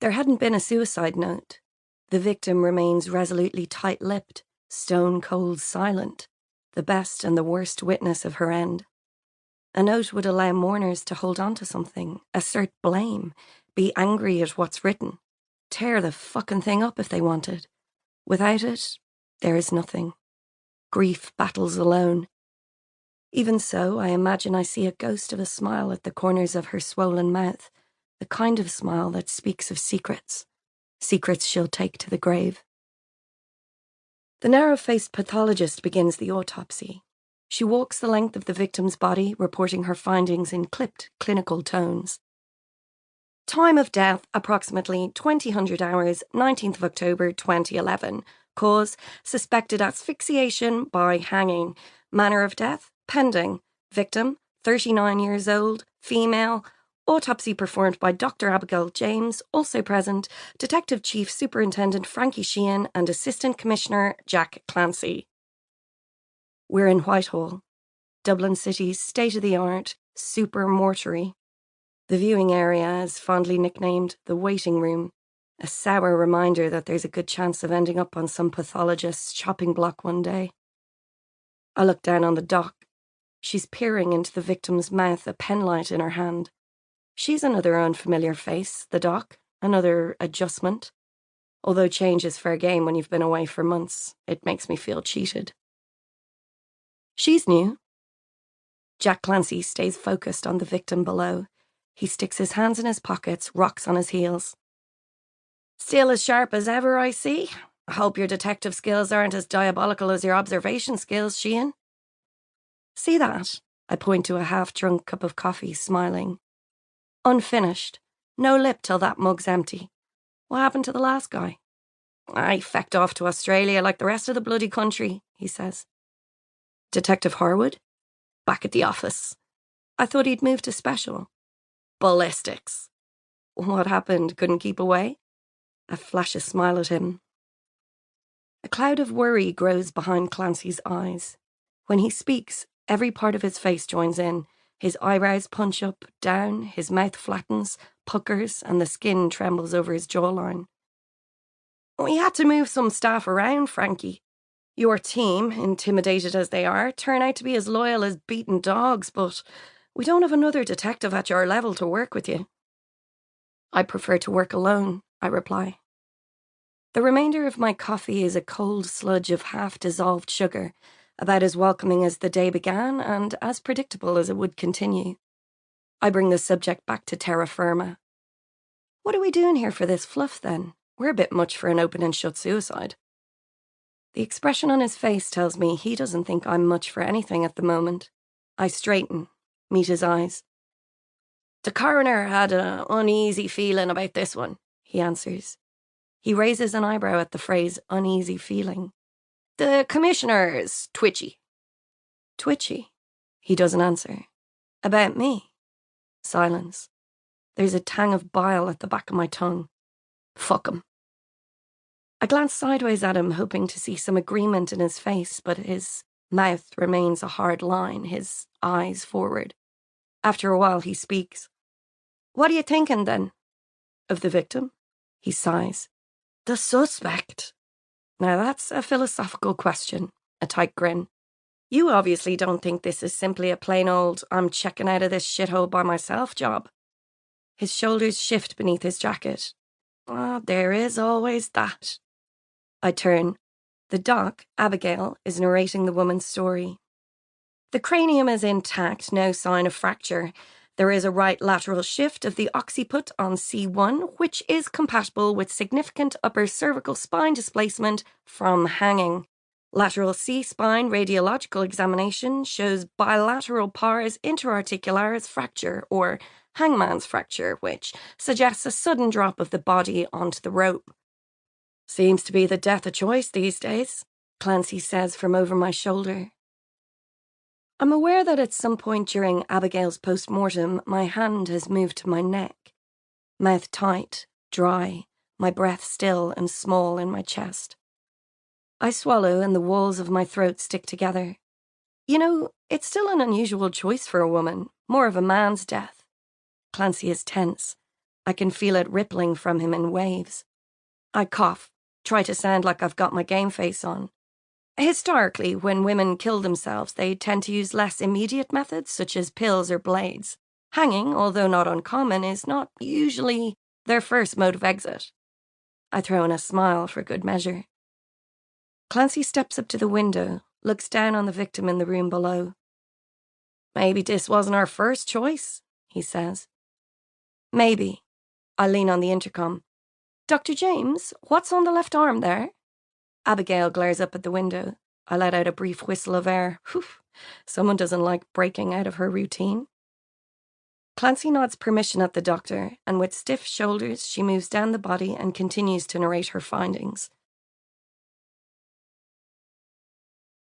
There hadn't been a suicide note. The victim remains resolutely tight-lipped, stone-cold silent, the best and the worst witness of her end. A note would allow mourners to hold on to something, assert blame, be angry at what's written, tear the fucking thing up if they wanted. Without it, there is nothing. Grief battles alone. Even so, I imagine I see a ghost of a smile at the corners of her swollen mouth, the kind of smile that speaks of secrets she'll take to the grave. The narrow-faced pathologist begins the autopsy. She walks the length of the victim's body, reporting her findings in clipped, clinical tones. Time of death, approximately 2000 hours, 19th of October 2011. Cause, suspected asphyxiation by hanging. Manner of death, pending. Victim, 39 years old, female. Autopsy performed by Dr. Abigail James, also present, Detective Chief Superintendent Frankie Sheehan and Assistant Commissioner Jack Clancy. We're in Whitehall, Dublin City's state-of-the-art super mortuary. The viewing area is fondly nicknamed the waiting room, a sour reminder that there's a good chance of ending up on some pathologist's chopping block one day. I look down on the doc. She's peering into the victim's mouth, a penlight in her hand. She's another unfamiliar face, the doc, another adjustment. Although change is fair game when you've been away for months, it makes me feel cheated. She's new. Jack Clancy stays focused on the victim below. He sticks his hands in his pockets, rocks on his heels. Still as sharp as ever, I see. I hope your detective skills aren't as diabolical as your observation skills, Sheehan. See that? I point to a half-drunk cup of coffee, smiling. Unfinished. No lip till that mug's empty. What happened to the last guy? I fecked off to Australia like the rest of the bloody country, he says. Detective Harwood? Back at the office. I thought he'd moved to special. Ballistics. What happened? Couldn't keep away? I flash a smile at him. A cloud of worry grows behind Clancy's eyes. When he speaks, every part of his face joins in. His eyebrows punch up, down, his mouth flattens, puckers, and the skin trembles over his jawline. We had to move some staff around, Frankie. Your team, intimidated as they are, turn out to be as loyal as beaten dogs, but we don't have another detective at your level to work with you. I prefer to work alone, I reply. The remainder of my coffee is a cold sludge of half-dissolved sugar, about as welcoming as the day began and as predictable as it would continue. I bring the subject back to terra firma. What are we doing here for this fluff, then? We're a bit much for an open and shut suicide. The expression on his face tells me he doesn't think I'm much for anything at the moment. I straighten, meet his eyes. The coroner had an uneasy feeling about this one, he answers. He raises an eyebrow at the phrase uneasy feeling. The commissioner's twitchy. Twitchy? He doesn't answer. About me? Silence. There's a tang of bile at the back of my tongue. Fuck him. I glance sideways at him, hoping to see some agreement in his face, but his mouth remains a hard line, his eyes forward. After a while, he speaks. What are you thinking, then? Of the victim? He sighs. The suspect. Now that's a philosophical question, a tight grin. You obviously don't think this is simply a plain old I'm checking out of this shithole by myself job. His shoulders shift beneath his jacket. There is always that. I turn. The doc, Abigail, is narrating the woman's story. The cranium is intact, no sign of fracture. There is a right lateral shift of the occiput on C1, which is compatible with significant upper cervical spine displacement from hanging. Lateral C-spine radiological examination shows bilateral pars interarticularis fracture, or hangman's fracture, which suggests a sudden drop of the body onto the rope. Seems to be the death of choice these days, Clancy says from over my shoulder. I'm aware that at some point during Abigail's post-mortem, my hand has moved to my neck. Mouth tight, dry, my breath still and small in my chest. I swallow and the walls of my throat stick together. You know, it's still an unusual choice for a woman, more of a man's death. Clancy is tense. I can feel it rippling from him in waves. I cough, try to sound like I've got my game face on. Historically, when women kill themselves, they tend to use less immediate methods, such as pills or blades. Hanging, although not uncommon, is not usually their first mode of exit. I throw in a smile for good measure. Clancy steps up to the window, looks down on the victim in the room below. "Maybe this wasn't our first choice," he says. "Maybe." I lean on the intercom. "Dr. James, what's on the left arm there?" Abigail glares up at the window. I let out a brief whistle of air. Whew, someone doesn't like breaking out of her routine. Clancy nods permission at the doctor, and with stiff shoulders, she moves down the body and continues to narrate her findings.